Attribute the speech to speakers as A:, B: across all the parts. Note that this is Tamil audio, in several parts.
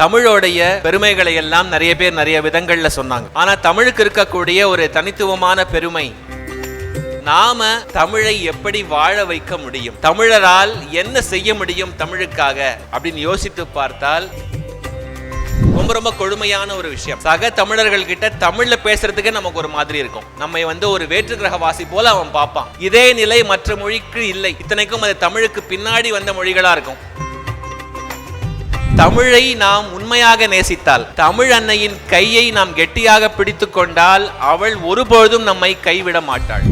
A: தமிழோடைய பெருமைகளை எல்லாம் நிறைய பேர் நிறைய விதங்கள்ல சொன்னாங்க. ஆனா தமிழுக்கு இருக்கக்கூடிய ஒரு தனித்துவமான பெருமை, நாம தமிழை எப்படி வாழ வைக்க முடியும், தமிழரால் என்ன செய்ய முடியும் தமிழுக்காக அப்படின்னு யோசித்து பார்த்தால் ரொம்ப ரொம்ப கொழுமையான ஒரு விஷயம். சக தமிழர்கள் கிட்ட தமிழ்ல பேசுறதுக்கு நமக்கு ஒரு மாதிரி இருக்கும். நம்ம ஒரு வேற்று கிரகவாசி போல அவன் பார்ப்பான். இதே நிலை மற்ற மொழிக்கு இல்லை. இத்தனைக்கும் அது தமிழுக்கு பின்னாடி வந்த மொழிகளா இருக்கும். தமிழை நாம் உண்மையாக நேசித்தால், தமிழ் அன்னையின் கையை நாம் கெட்டியாக பிடித்து கொண்டால் அவள் ஒருபொழுதும் நம்மை கைவிட மாட்டாள்.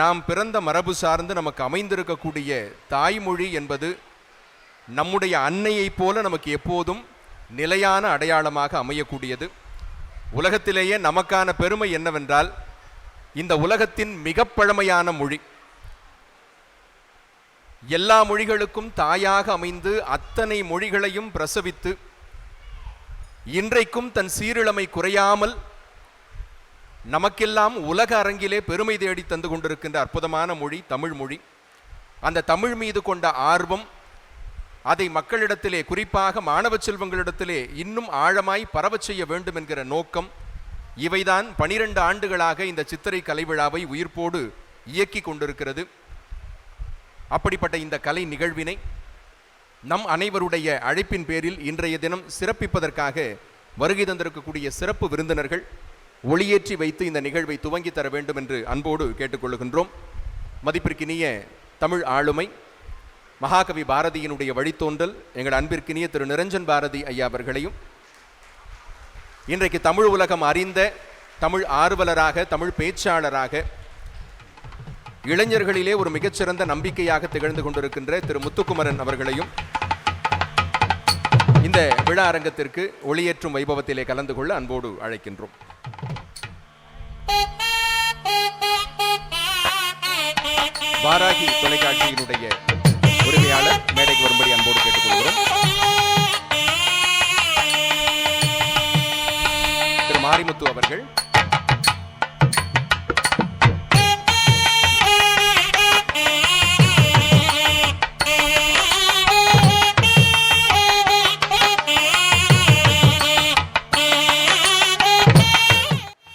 B: நாம் பிறந்த மரபு சார்ந்து நமக்கு அமைந்திருக்கக்கூடிய தாய்மொழி என்பது நம்முடைய அன்னையைப் போல நமக்கு எப்போதும் நிலையான அடையாளமாக அமையக்கூடியது. உலகத்திலேயே நமக்கான பெருமை என்னவென்றால், இந்த உலகத்தின் மிக பழமையான மொழி, எல்லா மொழிகளுக்கும் தாயாக அமைந்து அத்தனை மொழிகளையும் பிரசவித்து இன்றைக்கும் தன் சீரிழமை குறையாமல் நமக்கெல்லாம் உலக அரங்கிலே பெருமை தேடி தந்து கொண்டிருக்கின்ற அற்புதமான மொழி தமிழ் மொழி. அந்த தமிழ் மீது கொண்ட ஆர்வம், அதை மக்களிடத்திலே, குறிப்பாக மாணவ செல்வங்களிடத்திலே இன்னும் ஆழமாய் பரவச் செய்ய வேண்டும் என்கிற நோக்கம், இவைதான் 12 ஆண்டுகளாக இந்த சித்திரை கலை விழாவை உயிர்ப்போடு இயக்கி கொண்டிருக்கிறது. அப்படிப்பட்ட இந்த கலை நிகழ்வினை நம் அனைவருடைய அழைப்பின் பேரில் இன்றைய தினம் சிறப்பிப்பதற்காக வருகை தந்திருக்கக்கூடிய சிறப்பு விருந்தினர்கள் ஒளியேற்றி வைத்து இந்த நிகழ்வை துவங்கி தர வேண்டும் என்று அன்போடு கேட்டுக்கொள்கின்றோம். மதிப்பிற்கினிய தமிழ் ஆளுமை மகாகவி பாரதியினுடைய வழித்தோன்றல் எங்கள் அன்பிற்கினிய திரு நிரஞ்சன் பாரதி ஐயா அவர்களையும், இன்றைக்கு தமிழ் உலகம் அறிந்த தமிழ் ஆர்வலராக, தமிழ் பேச்சாளராக, இளைஞர்களிலே ஒரு மிகச்சிறந்த நம்பிக்கையாக திகழ்ந்து கொண்டிருக்கின்ற திரு முத்துக்குமரன் அவர்களையும் இந்த விழா அரங்கத்திற்கு ஒளியேற்றும் வைபவத்திலே கலந்து கொள்ள அன்போடு அழைக்கின்றோம். வாராகி தொலைக்காட்சியினுடைய உரிமையாளர் மேடைக்கு வரும்படி அன்போடு கேட்டுக்கொள்கிறோம். திரு மாரிமுத்து அவர்கள்,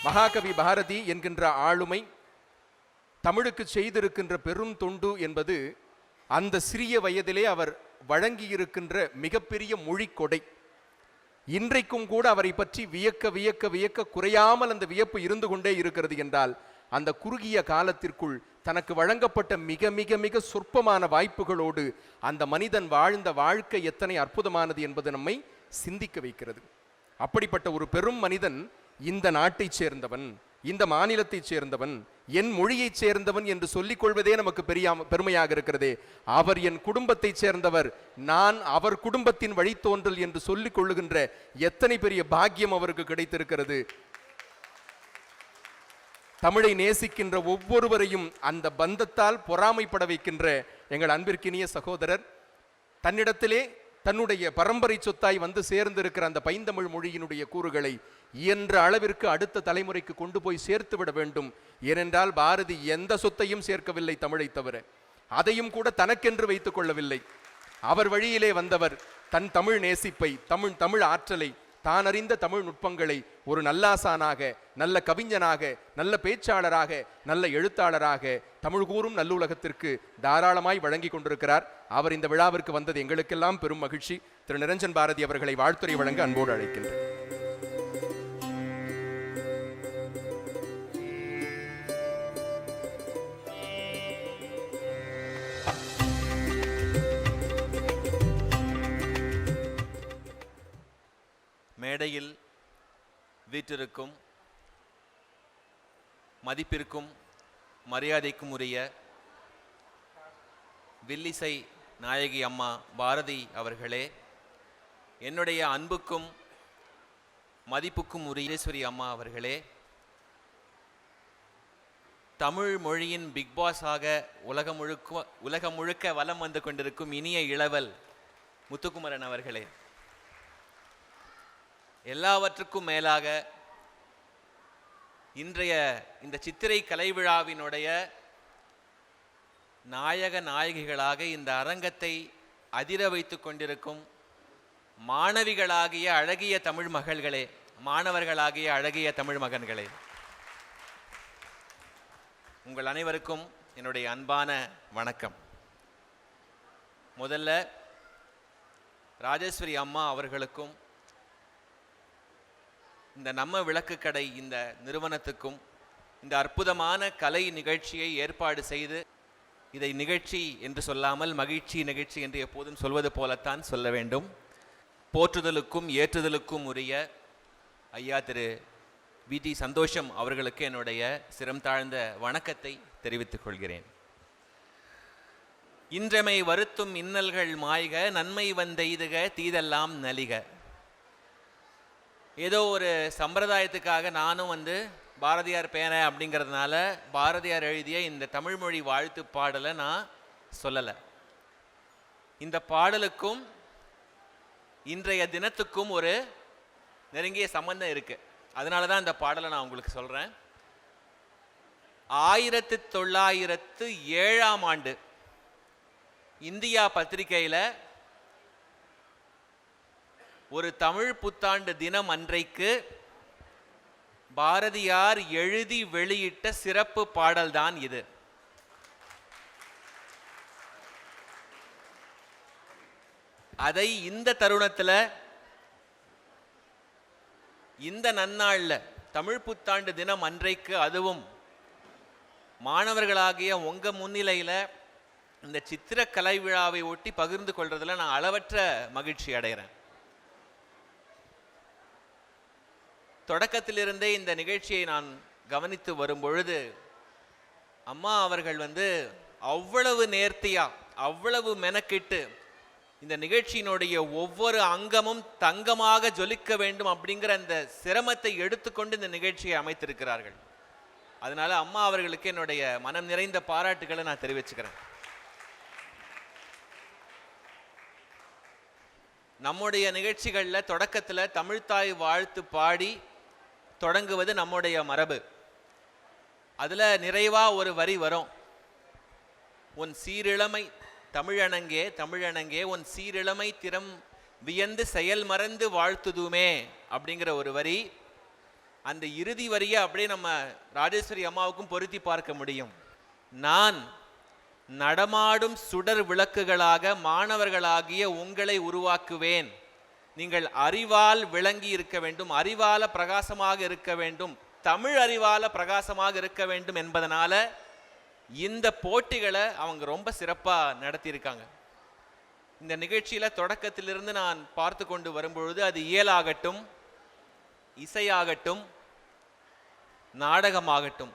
B: மகாகவி பாரதி என்கின்ற ஆளுமை தமிழுக்கு செய்திருக்கின்ற பெரும் தொண்டு என்பது அந்த சிறிய வயதிலே அவர் வழங்கியிருக்கின்ற மிகப்பெரிய மொழி கொடை. இன்றைக்கும் கூட அவரை பற்றி வியக்க வியக்க வியக்க குறையாமல் அந்த வியப்பு இருந்து கொண்டே இருக்கிறது என்றால், அந்த குறுகிய காலத்திற்குள் தனக்கு வழங்கப்பட்ட மிக மிக மிக சொற்பமான வாய்ப்புகளோடு அந்த மனிதன் வாழ்ந்த வாழ்க்கை எத்தனை அற்புதமானது என்பது நம்மை சிந்திக்க வைக்கிறது. அப்படிப்பட்ட ஒரு பெரும் மனிதன் இந்த நாட்டைச் சேர்ந்தவன், இந்த மாநிலத்தைச் சேர்ந்தவன், என் மொழியைச் சேர்ந்தவன் என்று சொல்லிக் கொள்வதே நமக்கு பெருமையாக இருக்கிறதே. அவர் என் குடும்பத்தைச் சேர்ந்தவர், நான் அவர் குடும்பத்தின் வழித்தோன்றல் என்று சொல்லிக் கொள்ளுகின்ற எத்தனை பெரிய பாக்கியம் அவருக்கு கிடைத்திருக்கிறது. தமிழை நேசிக்கின்ற ஒவ்வொருவரையும் அந்த பந்தத்தால் பொறாமைப்பட வைக்கின்ற எங்கள் அன்பிற்கினிய சகோதரர், தன்னிடத்திலே தன்னுடைய பரம்பரை சொத்தாய் வந்து சேர்ந்திருக்கிற அந்த பைந்தமிழ் மொழியினுடைய கூறுகளை இயன்ற அளவிற்கு அடுத்த தலைமுறைக்கு கொண்டு போய் சேர்த்து விட வேண்டும். ஏனென்றால் பாரதி எந்த சொத்தையும் சேர்க்கவில்லை தமிழை தவிர, அதையும் கூட தனக்கென்று வைத்துக் கொள்ளவில்லை. அவர் வழியிலே வந்தவர் தன் தமிழ் நேசிப்பை, தமிழ் ஆற்றலை, தான் அறிந்த தமிழ் நுட்பங்களை ஒரு நல்லாசானாக, நல்ல கவிஞனாக, நல்ல பேச்சாளராக, நல்ல எழுத்தாளராக தமிழ் கூறும் நல்லுலகத்திற்கு தாராளமாய் வழங்கி கொண்டிருக்கிறார். அவர் இந்த விழாவிற்கு வந்தது எங்களுக்கெல்லாம் பெரும் மகிழ்ச்சி. திரு நிரஞ்சன் பாரதி அவர்களை வாழ்த்துரை வழங்க அன்போடு அழைக்கின்றேன்.
A: மேடையில் வீற்றிருக்கும் மதிப்பிற்கும் மரியாதைக்கும் உரிய வில்லிசை நாயகி அம்மா பாரதி அவர்களே, என்னுடைய அன்புக்கும் மதிப்புக்கும் உரிய ஈஸ்வரி அம்மா அவர்களே, தமிழ் மொழியின் பிக் பாஸாக உலகம் முழுக்க வலம் வந்து கொண்டிருக்கும் இனிய இளவல் முத்துக்குமரன் அவர்களே, எல்லாவற்றுக்கும் மேலாக இன்றைய இந்த சித்திரை கலை விழாவினுடைய நாயக நாயகிகளாக இந்த அரங்கத்தை அதிர வைத்து கொண்டிருக்கும் மாணவிகளாகிய அழகிய தமிழ் மகள்களே, மாணவர்களாகிய அழகிய தமிழ் மகன்களே, உங்கள் அனைவருக்கும் என்னுடைய அன்பான வணக்கம். முதல்ல ராஜேஸ்வரி அம்மா அவர்களுக்கும் இந்த நம்ம விளக்குக்கடை இந்த நிறுவனத்துக்கும் இந்த அற்புதமான கலை நிகழ்ச்சியை ஏற்பாடு செய்து, இதை நிகழ்ச்சி என்று சொல்லாமல் மகிழ்ச்சி நிகழ்ச்சி என்று எப்போதும் சொல்வது போலத்தான் சொல்ல வேண்டும், போற்றுதலுக்கும் ஏற்றுதலுக்கும் உரிய ஐயா திரு வி.டி. சந்தோஷம் அவர்களுக்கு என்னுடைய சிரம் தாழ்ந்த வணக்கத்தை தெரிவித்துக் கொள்கிறேன். இன்றமை வருத்தும் இன்னல்கள் மாய்க, நன்மை வந்தெய்துக, தீதெல்லாம் நலிக. ஏதோ ஒரு சம்பிரதாயத்துக்காக நானும் பாரதியார் பேரன் அப்படிங்கிறதுனால பாரதியார் எழுதிய இந்த தமிழ்மொழி வாழ்த்து பாடலை நான் சொல்லலை. இந்த பாடலுக்கும் இன்றைய தினத்துக்கும் ஒரு நெருங்கிய சம்பந்தம் இருக்கு. அதனால தான் இந்த பாடலை நான் உங்களுக்கு சொல்றேன். 1907 இந்தியா பத்திரிகையில் ஒரு தமிழ் புத்தாண்டு தினம் அன்றைக்கு பாரதியார் எழுதி வெளியிட்ட சிறப்பு பாடல்தான் இது. அதை இந்த தருணத்தில், இந்த நன்னாளில், தமிழ் புத்தாண்டு தினம் அன்றைக்கு, அதுவும் மாணவர்களாகிய உங்க முன்னிலையில் இந்த சித்திர கலை விழாவை ஒட்டி பகிர்ந்து கொள்றதுல நான் அளவற்ற மகிழ்ச்சி அடைகிறேன். தொடக்கத்திலிருந்தே இந்த நிகழ்ச்சியை நான் கவனித்து வரும் பொழுது அம்மா அவர்கள் அவ்வளவு நேர்த்தியா, அவ்வளவு மெனக்கிட்டு இந்த நிகழ்ச்சியினுடைய ஒவ்வொரு அங்கமும் தங்கமாக ஜொலிக்க வேண்டும் அப்படிங்கிற அந்த சிரமத்தை எடுத்துக்கொண்டு இந்த நிகழ்ச்சியை அமைத்திருக்கிறார்கள். அதனால அம்மா அவர்களுக்கு என்னுடைய மனம் நிறைந்த பாராட்டுகளை நான் தெரிவிச்சுக்கிறேன். நம்முடைய நிகழ்ச்சிகளில் தொடக்கத்தில் தமிழ்த்தாய் வாழ்த்து பாடி தொடங்குவது நம்முடைய மரபு. அதில் நிறைவாக ஒரு வரி வரும், உன் சீரிழமை தமிழனங்கே தமிழனங்கே உன் சீரிழமை திறம் வியந்து செயல் மறந்து வாழ்த்துதுமே அப்படிங்கிற ஒரு வரி. அந்த இறுதி வரியை அப்படியே நம்ம ராஜேஸ்வரி அம்மாவுக்கும் பொருத்தி பார்க்க முடியும். நான் நடமாடும் சுடர் விளக்குகளாக மாணவர்களாகிய உங்களை உருவாக்குவேன். நீங்கள் அறிவால் விளங்கி இருக்க வேண்டும், அறிவால பிரகாசமாக இருக்க வேண்டும், தமிழ் அறிவால பிரகாசமாக இருக்க வேண்டும் என்பதனால இந்த போட்டிகளை அவங்க ரொம்ப சிறப்பாக நடத்தியிருக்காங்க. இந்த நிகழ்ச்சியில் தொடக்கத்திலிருந்து நான் பார்த்து கொண்டு வரும்பொழுது அது இயலாகட்டும், இசையாகட்டும், நாடகமாகட்டும்,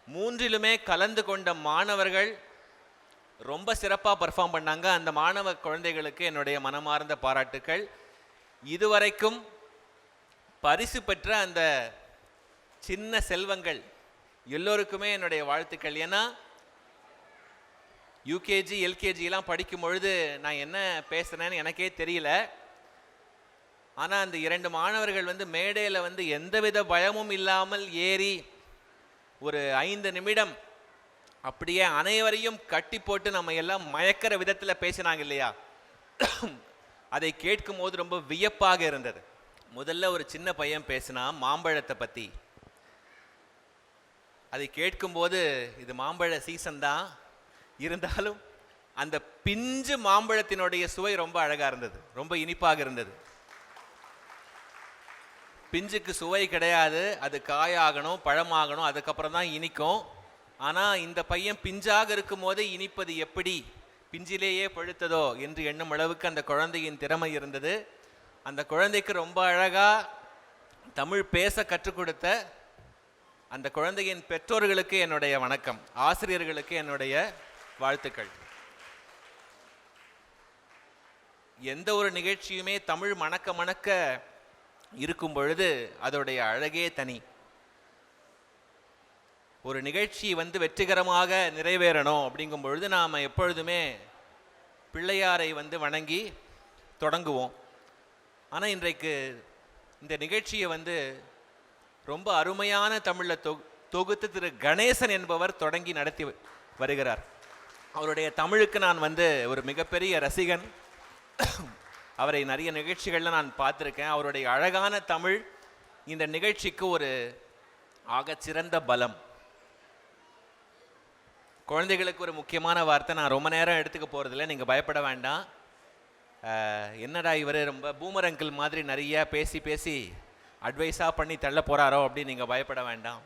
A: மூன்றிலுமே கலந்து கொண்ட மாணவர்கள் ரொம்ப சிறப்பாக பர்ஃபார்ம் பண்ணாங்க. அந்த மாணவ குழந்தைகளுக்கு என்னுடைய மனமார்ந்த பாராட்டுக்கள். இதுவரைக்கும் பரிசு பெற்ற அந்த சின்ன செல்வங்கள் எல்லோருக்குமே என்னுடைய வாழ்த்துக்கள். ஏன்னா யூகேஜி எல்கேஜிலாம் படிக்கும் பொழுது நான் என்ன பேசுகிறேன்னு எனக்கே தெரியல. ஆனால் அந்த 2 மாணவர்கள் மேடையில் எந்தவித பயமும் இல்லாமல் ஏறி ஒரு 5 நிமிடம் அப்படியே அனைவரையும் கட்டி போட்டு நம்ம எல்லாம் மயக்கிற விதத்தில் பேசினாங்க இல்லையா? அதை கேட்கும் போது ரொம்ப வியப்பாக இருந்தது. முதல்ல ஒரு சின்ன பையன் பேசினா மாம்பழத்தை பற்றி. அதை கேட்கும்போது இது மாம்பழ சீசன் தான், இருந்தாலும் அந்த பிஞ்சு மாம்பழத்தினுடைய சுவை ரொம்ப அழகாக இருந்தது, ரொம்ப இனிப்பாக இருந்தது. பிஞ்சுக்கு சுவை கிடையாது, அது காயாகணும், பழமாகணும், அதுக்கப்புறம் தான் இனிக்கும். ஆனால் இந்த பையன் பிஞ்சாக இருக்கும் போதே இனிப்பது எப்படி பிஞ்சிலேயே பழுத்ததோ என்று எண்ணும் அளவுக்கு அந்த குழந்தையின் திறமை இருந்தது. அந்த குழந்தைக்கு ரொம்ப அழகாக தமிழ் பேச கற்றுக் கொடுத்த அந்த குழந்தையின் பெற்றோர்களுக்கு என்னுடைய வணக்கம், ஆசிரியர்களுக்கு என்னுடைய வாழ்த்துக்கள். எந்த ஒரு நிகழ்ச்சியுமே தமிழ் மணக்க மணக்க இருக்கும் பொழுது அதோடைய அழகே தனி. ஒரு நிகழ்ச்சி வெற்றிகரமாக நிறைவேறணும் அப்படிங்கும் பொழுது நாம் எப்பொழுதுமே பிள்ளையாரை வணங்கி தொடங்குவோம். ஆனால் இன்றைக்கு இந்த நிகழ்ச்சியை வந்து ரொம்ப அருமையான தமிழில் தொகுத்து திரு கணேசன் என்பவர் தொடங்கி நடத்தி வருகிறார். அவருடைய தமிழுக்கு நான் வந்து ஒரு மிகப்பெரிய ரசிகன். அவரை நிறைய நிகழ்ச்சிகளில் நான் பார்த்துருக்கேன். அவருடைய அழகான தமிழ் இந்த நிகழ்ச்சிக்கு ஒரு ஆகச்சிறந்த பலம். குழந்தைகளுக்கு ஒரு முக்கியமான வார்த்தை, நான் ரொம்ப நேரம் எடுத்துக்க போகிறதில்ல, நீங்கள் பயப்பட வேண்டாம். என்னடா இவர் ரொம்ப பூமர் அங்கிள் மாதிரி நிறைய பேசி பேசி அட்வைஸாக பண்ணி தள்ள போகிறாரோ அப்படின்னு நீங்கள் பயப்பட வேண்டாம்.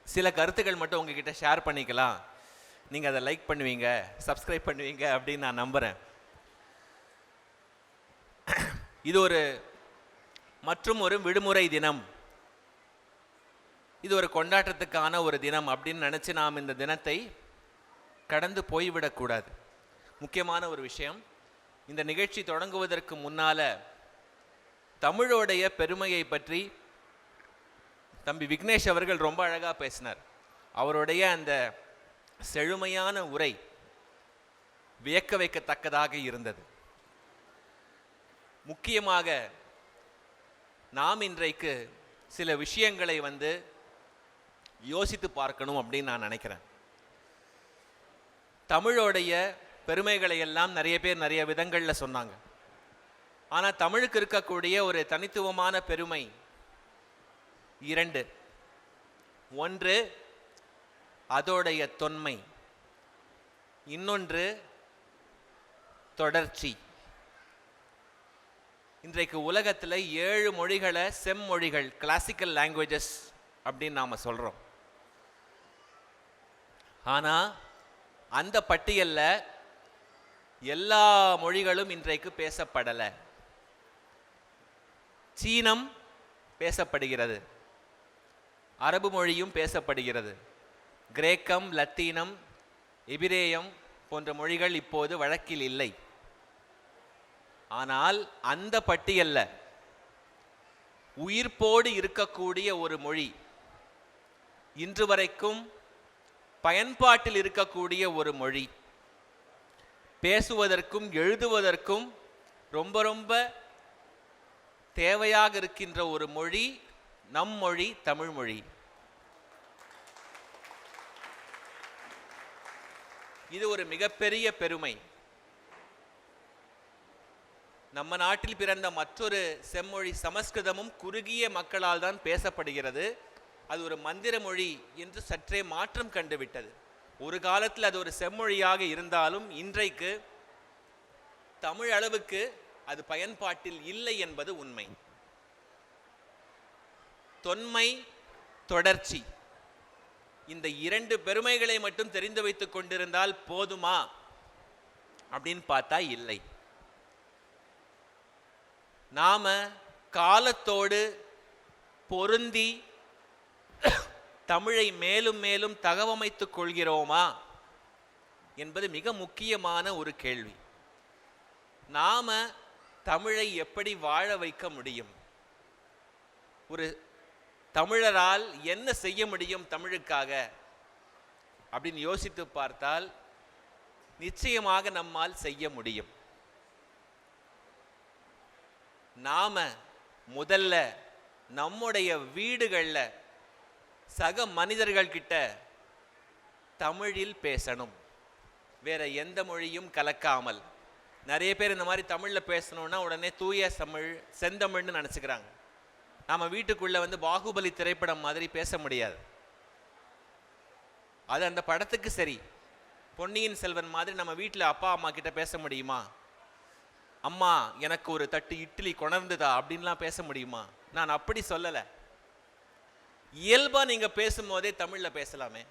A: சில கருத்துக்கள் மட்டும் உங்ககிட்ட ஷேர் பண்ணிக்கலாம். நீங்கள் அதை லைக் பண்ணுவீங்க, சப்ஸ்கிரைப் பண்ணுவீங்க அப்படின்னு நான் நம்புகிறேன். இது மற்றும் ஒரு விடுமுறை தினம், இது ஒரு கொண்டாட்டத்துக்கான ஒரு தினம் அப்படின்னு நினச்சி நாம் இந்த தினத்தை கடந்து போய்விடக்கூடாது. முக்கியமான ஒரு விஷயம், இந்த நிகழ்ச்சி தொடங்குவதற்கு முன்னால் தமிழோடைய பெருமையை பற்றி தம்பி விக்னேஷ் அவர்கள் ரொம்ப அழகாக பேசினார். அவருடைய அந்த செழுமையான உரை வியக்க வைக்கத்தக்கதாக இருந்தது. முக்கியமாக நாம் இன்றைக்கு சில விஷயங்களை வந்து யோசித்து பார்க்கணும் அப்படின்னு நான் நினைக்கிறேன். தமிழோடைய பெருமைகளை எல்லாம் நிறைய பேர் நிறைய விதங்களில் சொன்னாங்க. ஆனால் தமிழுக்கு இருக்கக்கூடிய ஒரு தனித்துவமான பெருமை இரண்டு. ஒன்று அதோடைய தொன்மை, இன்னொன்று தொடர்ச்சி. இன்றைக்கு உலகத்தில் 7 மொழிகளை செம்மொழிகள், கிளாசிக்கல் லாங்குவேஜஸ் அப்படின்னு நாம் சொல்கிறோம். ஆனால் அந்த பட்டியலில் எல்லா மொழிகளும் இன்றைக்கு பேசப்படலை. சீனம் பேசப்படுகிறது, அரபு மொழியும் பேசப்படுகிறது, கிரேக்கம், லத்தீனம், எபிரேயம் போன்ற மொழிகள் இப்போது வழக்கில் இல்லை. ஆனால் அந்த பட்டியலில் உயிர்ப்போடு இருக்கக்கூடிய ஒரு மொழி, இன்று வரைக்கும் பயன்பாட்டில் இருக்கக்கூடிய ஒரு மொழி, பேசுவதற்கும் எழுதுவதற்கும் ரொம்ப ரொம்ப தேவையாக இருக்கின்ற ஒரு மொழி நம் மொழி, தமிழ் மொழி. இது ஒரு மிகப்பெரிய பெருமை. நம்ம நாட்டில் பிறந்த மற்றொரு செம்மொழி சமஸ்கிருதமும் குறுகிய மக்களால் தான் பேசப்படுகிறது. அது ஒரு மந்திர மொழி என்று சற்றே மாற்றம் கண்டுவிட்டது. ஒரு காலத்தில் அது ஒரு செம்மொழியாக இருந்தாலும் இன்றைக்கு தமிழ் அளவுக்கு அது பயன்பாட்டில் இல்லை என்பது உண்மை. தொன்மை, தொடர்ச்சி, இந்த 2 பெருமைகளை மட்டும் தெரிந்து வைத்துக் கொண்டிருந்தால் போதுமா அப்படின்னு பார்த்தா இல்லை. நாம காலத்தோடு பொருந்தி தமிழை மேலும் மேலும் தகவமைத்துக் கொள்கிறோமா என்பது மிக முக்கியமான ஒரு கேள்வி. நாம தமிழை எப்படி வாழ வைக்க முடியும்? ஒரு தமிழரால் என்ன செய்ய முடியும் தமிழுக்காக அப்படின்னு யோசித்து பார்த்தால் நிச்சயமாக நம்மால் செய்ய முடியும். நாம முதல்ல நம்முடைய வீடுகளில் சக மனிதர்கள் கிட்ட தமிழில் பேசணும், வேற எந்த மொழியும் கலக்காமல். நிறைய பேர் இந்த மாதிரி தமிழில் பேசணும்னா உடனே தூய தமிழ், செந்தமிழ்னு நினச்சிக்கிறாங்க. நாம் வீட்டுக்குள்ளே வந்து பாகுபலி திரைப்படம் மாதிரி பேச முடியாது. அது அந்த படத்துக்கு சரி. பொன்னியின் செல்வன் மாதிரி நம்ம வீட்டில் அப்பா அம்மா கிட்ட பேச முடியுமா? அம்மா எனக்கு ஒரு தட்டு இட்லி கொணர்ந்துதா அப்படின்லாம் பேச முடியுமா? நான் அப்படி சொல்லலை. இயல்பாக நீங்கள் பேசும்போதே தமிழில் பேசலாமே.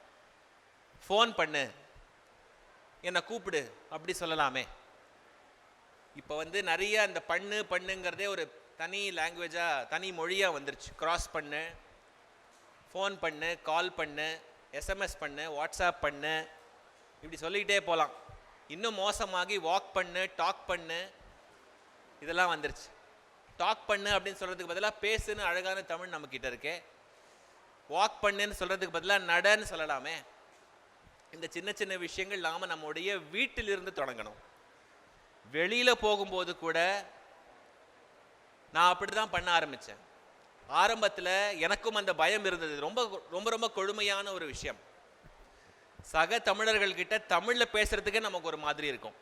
A: ஃபோன் பண்ணு, என்னை கூப்பிடு அப்படி சொல்லலாமே. இப்போ வந்து நிறைய அந்த பண்ணுங்கிறதே ஒரு தனி லாங்குவேஜாக, தனி மொழியாக வந்துருச்சு. கிராஸ் பண்ணு, ஃபோன் பண்ணு, கால் பண்ணு, எஸ்எம்எஸ் பண்ணு, வாட்ஸ்அப் பண்ணு, இப்படி சொல்லிக்கிட்டே போகலாம். இன்னும் மோசமாகி வாக் பண்ணு, டாக் பண்ணு, இதெல்லாம் வந்துருச்சு. டாக் பண்ணு அப்படின்னு சொல்கிறதுக்கு பதிலாக பேசுன்னு அழகான தமிழ் நம்மக்கிட்ட இருக்கே. வாக் பண்ணுன்னு சொல்கிறதுக்கு பதிலாக நடன்னு சொல்லலாமே. இந்த சின்ன சின்ன விஷயங்கள் நாம் நம்முடைய வீட்டிலிருந்து தொடங்கணும். வெளியில் போகும்போது கூட நான் அப்படி தான் பண்ண ஆரம்பித்தேன். ஆரம்பத்தில் எனக்கும் அந்த பயம் இருந்தது. ரொம்ப ரொம்ப ரொம்ப கொடுமையான ஒரு விஷயம். சக தமிழர்கள்கிட்ட தமிழில் பேசுகிறதுக்கே நமக்கு ஒரு மாதிரி இருக்கும்.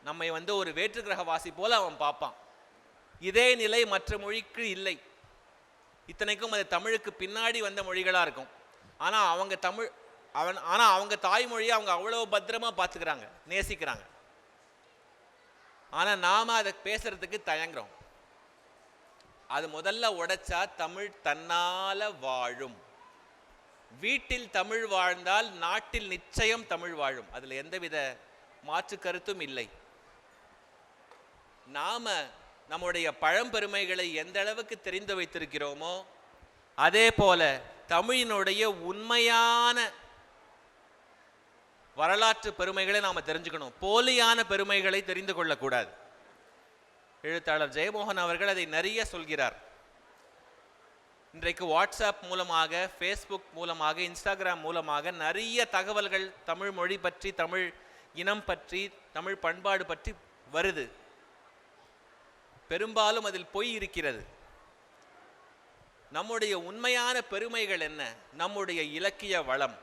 A: நம்மை ஒரு வேற்று கிரகவாசி போல் அவன் பார்ப்பான். இதே நிலை மற்ற மொழிக்கு இல்லை. இத்தனைக்கும் அது தமிழுக்கு பின்னாடி வந்த மொழிகளாக இருக்கும். ஆனால் அவங்க தாய்மொழியை அவங்க அவ்வளோ பத்திரமாக பார்த்துக்கிறாங்க, நேசிக்கிறாங்க. ஆனால் நாம் அதை பேசுறதுக்கு தயங்குறோம். அது முதல்ல உடைச்சா தமிழ் தன்னால வாழும். வீட்டில் தமிழ் வாழ்ந்தால் நாட்டில் நிச்சயம் தமிழ் வாழும். அதில் எந்தவித மாற்று கருத்தும் இல்லை. நாம நம்முடைய பழம்பெருமைகளை எந்த அளவுக்கு தெரிந்து வைத்திருக்கிறோமோ அதே போல தமிழினுடைய உண்மையான வரலாற்று பெருமைகளை நாம் தெரிஞ்சுக்கணும். போலியான பெருமைகளை தெரிந்து கொள்ளக்கூடாது. எழுத்தாளர் ஜெயமோகன் அவர்கள் அதை நிறைய சொல்கிறார். இன்றைக்கு வாட்ஸ்அப் மூலமாக, ஃபேஸ்புக் மூலமாக, இன்ஸ்டாகிராம் மூலமாக நிறைய தகவல்கள் தமிழ் மொழி பற்றி, தமிழ் இனம் பற்றி, தமிழ் பண்பாடு பற்றி வருது. பெரும்பாலும் அதில் பொய் இருக்கிறது. நம்முடைய உண்மையான பெருமைகள் என்ன? நம்முடைய இலக்கிய வளம்,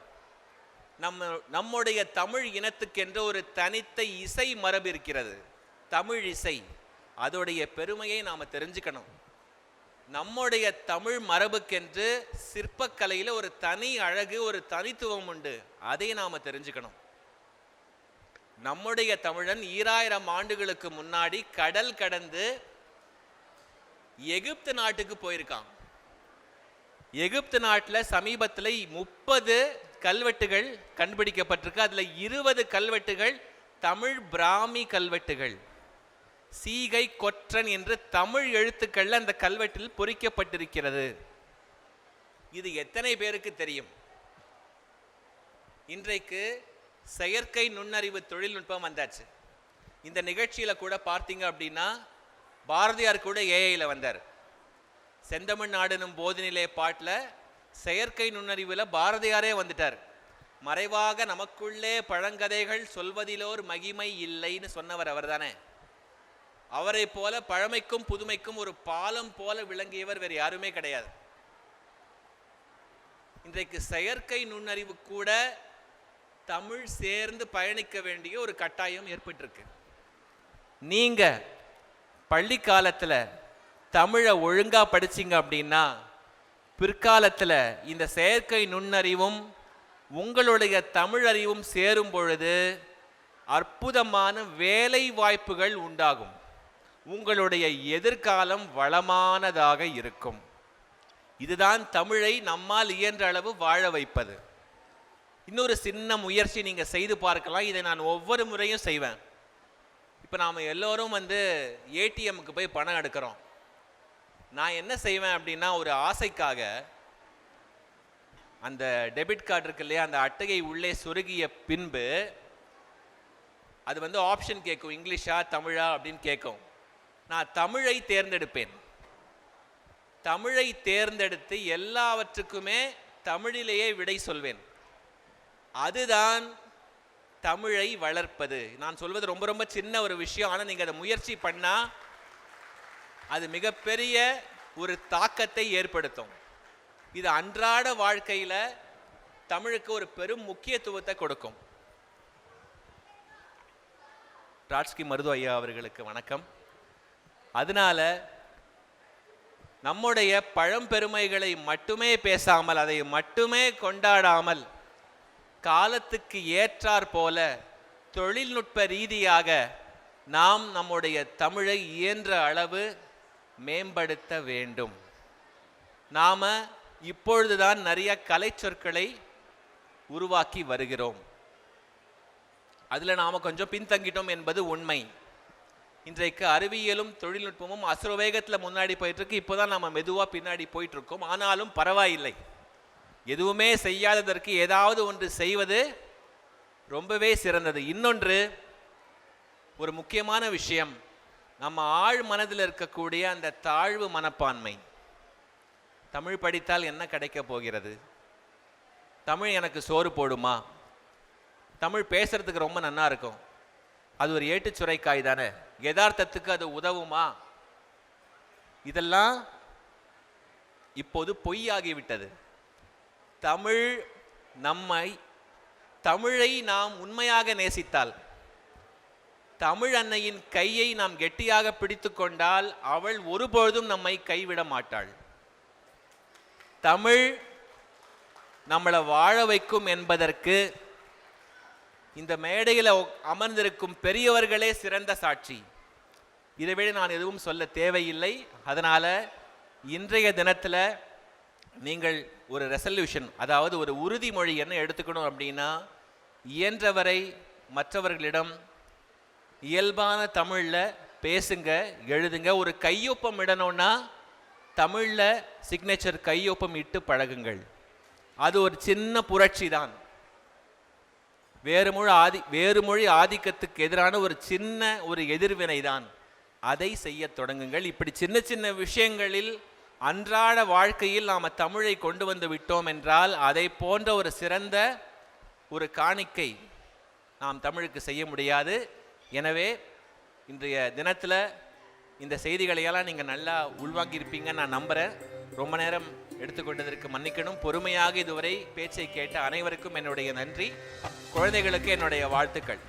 A: நம்முடைய தமிழ் இனத்துக்கென்று ஒரு தனித்த இசை மரபு இருக்கிறது, தமிழ் இசை. அதோடைய பெருமையை நாம் தெரிஞ்சுக்கணும். நம்முடைய தமிழ் மரபுக்கென்று சிற்பக்கலையில் ஒரு தனி அழகு, ஒரு தனித்துவம் உண்டு. அதை நாம் தெரிஞ்சுக்கணும். நம்முடைய தமிழன் 2000 ஆண்டுகளுக்கு முன்னாடி கடல் கடந்து எகிப்து நாட்டுக்கு போயிருக்கான். எகிப்து நாட்டில் சமீபத்தில் 30 கல்வெட்டுகள் கண்டுபிடிக்கப்பட்டிருக்கு. அதில் 20 கல்வெட்டுகள் தமிழ் பிராமி கல்வெட்டுகள். சீகை கொற்றன் என்று தமிழ் எழுத்துக்கள் அந்த கல்வெட்டில் பொறிக்கப்பட்டிருக்கிறது. இது எத்தனை பேருக்கு தெரியும்? இன்றைக்கு செயற்கை நுண்ணறிவு தொழில்நுட்பம் வந்தாச்சு. இந்த நிகழ்ச்சியில கூட பார்த்தீங்க அப்படின்னா பாரதியார் கூட ஏஐல வந்தார். செந்தமிழ்நாடுனும் போதினிலே பாட்டில் செயற்கை நுண்ணறிவில் பாரதியாரே வந்துட்டார். மறைவாக நமக்குள்ளே பழங்கதைகள் சொல்வதிலோர் மகிமை இல்லைன்னு சொன்னவர் அவர் தானே. அவரை போல பழமைக்கும் புதுமைக்கும் ஒரு பாலம் போல விளங்கியவர் வேறு யாருமே கிடையாது. இன்றைக்கு செயற்கை நுண்ணறிவு கூட தமிழ் சேர்ந்து பயணிக்க வேண்டிய ஒரு கட்டாயம் ஏற்பட்டிருக்கு. நீங்க பள்ளி காலத்துல தமிழை ஒழுங்கா படிச்சிங்க அப்படின்னா பிற்காலத்துல இந்த செயற்கை நுண்ணறிவும் உங்களுடைய தமிழ் அறிவும் சேரும் பொழுது அற்புதமான வேலை வாய்ப்புகள் உண்டாகும். உங்களுடைய எதிர்காலம் வளமானதாக இருக்கும். இதுதான் தமிழை நம்மால் இயன்ற அளவு வாழ வைப்பது. இன்னொரு சின்ன முயற்சி நீங்க செய்து பார்க்கலாம். இதை நான் ஒவ்வொரு முறையும் செய்வேன். இப்போ நாம் எல்லோரும் ஏடிஎம்க்கு போய் பணம் எடுக்கிறோம். நான் என்ன செய்வேன் அப்படின்னா, ஒரு ஆசைக்காக அந்த டெபிட் கார்டு இருக்கு இல்லையா, அந்த அட்டையை உள்ளே சொருகிய பின்பு அது ஆப்ஷன் கேட்கும், இங்கிலீஷா தமிழா அப்படின்னு கேட்கும். நான் தமிழை தேர்ந்தெடுப்பேன். தமிழை தேர்ந்தெடுத்து எல்லாவற்றுக்குமே தமிழிலேயே விடை சொல்வேன். அதுதான் தமிழை வளர்ப்பது. நான் சொல்வது ரொம்ப ரொம்ப சின்ன ஒரு விஷயம். ஆனால் நீங்கள் அதை முயற்சி பண்ணால் அது மிகப்பெரிய ஒரு தாக்கத்தை ஏற்படுத்தும். இது அன்றாட வாழ்க்கையில் தமிழுக்கு ஒரு பெரும் முக்கியத்துவத்தை கொடுக்கும். ராட்ஸ்கி மருது ஐயா அவர்களுக்கு வணக்கம். அதனால நம்முடைய பழம்பெருமைகளை மட்டுமே பேசாமல், அதை மட்டுமே கொண்டாடாமல், காலத்துக்கு ஏற்றாற் போல தொழில்நுட்ப ரீதியாக நாம் நம்முடைய தமிழை இயன்ற அளவு மேம்படுத்த வேண்டும். நாம இப்பொழுதுதான் நிறைய கலை சொற்களை உருவாக்கி வருகிறோம். அதில் நாம் கொஞ்சம் பின்தங்கிட்டோம் என்பது உண்மை. இன்றைக்கு அறிவியலும் தொழில்நுட்பமும் அசுரவேகத்தில் முன்னாடி போயிட்டுருக்கு. இப்போ தான் நம்ம மெதுவாக பின்னாடி போயிட்டுருக்கோம். ஆனாலும் பரவாயில்லை. எதுவுமே செய்யாததற்கு ஏதாவது ஒன்று செய்வது ரொம்பவே சிறந்தது. இன்னொன்று, ஒரு முக்கியமான விஷயம், நம்ம ஆழ் மனதில் இருக்கக்கூடிய அந்த தாழ்வு மனப்பான்மை. தமிழ் படித்தால் என்ன கிடைக்க போகிறது? தமிழ் எனக்கு சோறு போடுமா? தமிழ் பேசுறதுக்கு ரொம்ப நன்னா இருக்கும். அது ஒரு ஏட்டுச்சுரைக்காய் தானே, யதார்த்தத்துக்கு அது உதவுமா? இதெல்லாம் இப்போது பொய்யாகிவிட்டது. தமிழை நாம் உண்மையாக நேசித்தால், தமிழ் அன்னையின் கையை நாம் கெட்டியாக பிடித்து கொண்டால் அவள் ஒருபொழுதும் நம்மை கைவிட மாட்டாள். தமிழ் நம்மளை வாழ வைக்கும் என்பதற்கு இந்த மேடையில் அமர்ந்திருக்கும் பெரியவர்களே சிறந்த சாட்சி. இதை விட நான் எதுவும் சொல்ல தேவையில்லை. அதனால இன்றைய தினத்தில் நீங்கள் ஒரு ரெசல்யூஷன், அதாவது ஒரு உறுதிமொழி என்ன எடுத்துக்கணும் அப்படின்னா, இயன்றவரை மற்றவர்களிடம் இயல்பான தமிழில் பேசுங்க, எழுதுங்க. ஒரு கையொப்பம் இடணும்னா தமிழில் சிக்னேச்சர் கையொப்பம் இட்டு பழகுங்கள். அது ஒரு சின்ன புரட்சி தான். வேறு மொழி ஆதிக்கத்துக்கு எதிரான ஒரு சின்ன ஒரு எதிர்வினை தான். அதை செய்ய தொடங்குங்கள். இப்படி சின்ன சின்ன விஷயங்களில் அன்றாட வாழ்க்கையில் நாம் தமிழை கொண்டு வந்து விட்டோம் என்றால் அதை போன்ற ஒரு சிறந்த ஒரு காணிக்கை நாம் தமிழுக்கு செய்ய முடியாது. எனவே இன்றைய தினத்தில் இந்த செய்திகளையெல்லாம் நீங்கள் நல்லா உள்வாங்கியிருப்பீங்கன்னு நான் நம்புகிறேன். ரொம்ப நேரம் எடுத்துக்கொண்டதற்கு மன்னிக்கணும். பொறுமையாக இதுவரை பேச்சை கேட்ட அனைவருக்கும் என்னுடைய நன்றி. குழந்தைகளுக்கு என்னுடைய வாழ்த்துக்கள்.